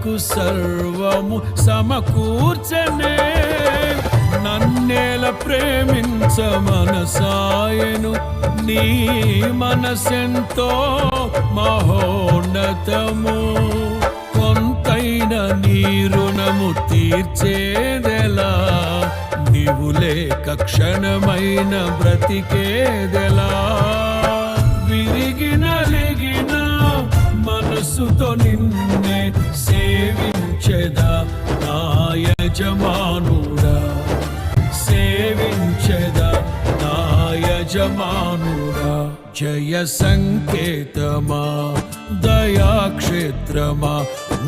కొరకు సర్వము సమకూర్చనే. నన్నేల ప్రేమించ మనసాయను, నీ మనసెంతో మహోన్నతము. కొంతైన నీ రుణము తీర్చేదెలా, నీవు లేక క్షణమైన బ్రతికేదెలా. విరిగిన లిగిన మనసుతో నిన్నే సేవించెదా నా యజమానుడా, సేవించెదా నా యజమానుడా. జయ సంకేతమా దయాక్షేత్రమా,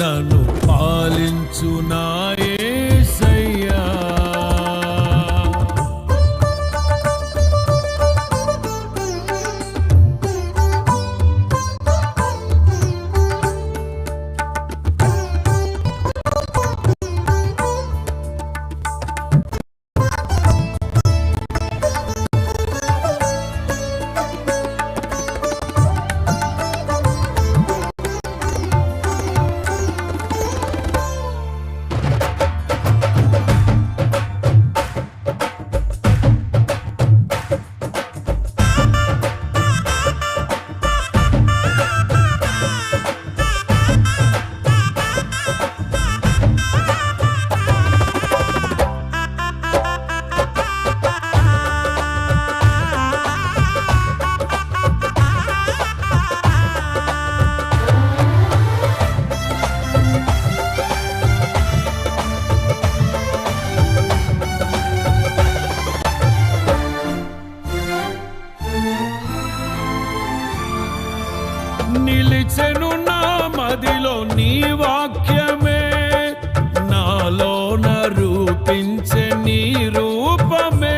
నన్ను పాలించు నా యేసయ్యా. నిలిచెను నా మదిలో నీ వాక్యమే, నాలోన రూపించే నీ రూపమే.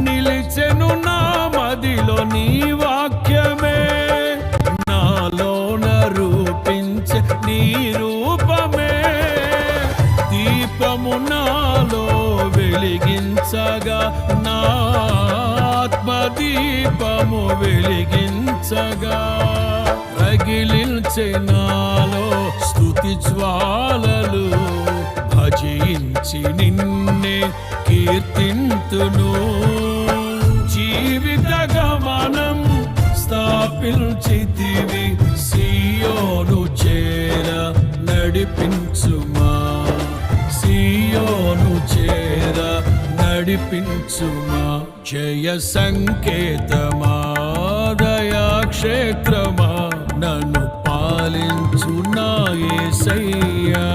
నిలిచెను నా మదిలో నీ వాక్యమే, నాలోన రూపించే నీ రూపమే. దీపము నాలో వెలిగించగా, నా ఆత్మదీపము వెలిగించగా. రగిలించే నాలో స్తుతి జ్వాలలు, భజించి నిన్నే కీర్తింతును. జీవిత గమనం స్థాపించితివి, సియోను చేర నడిపించుమా, సియోను చేర నడిపించుమా. జయ సంకేతమా దయాక్షేత్రమా, నన్ను పాలించు నా యేసయ్యా.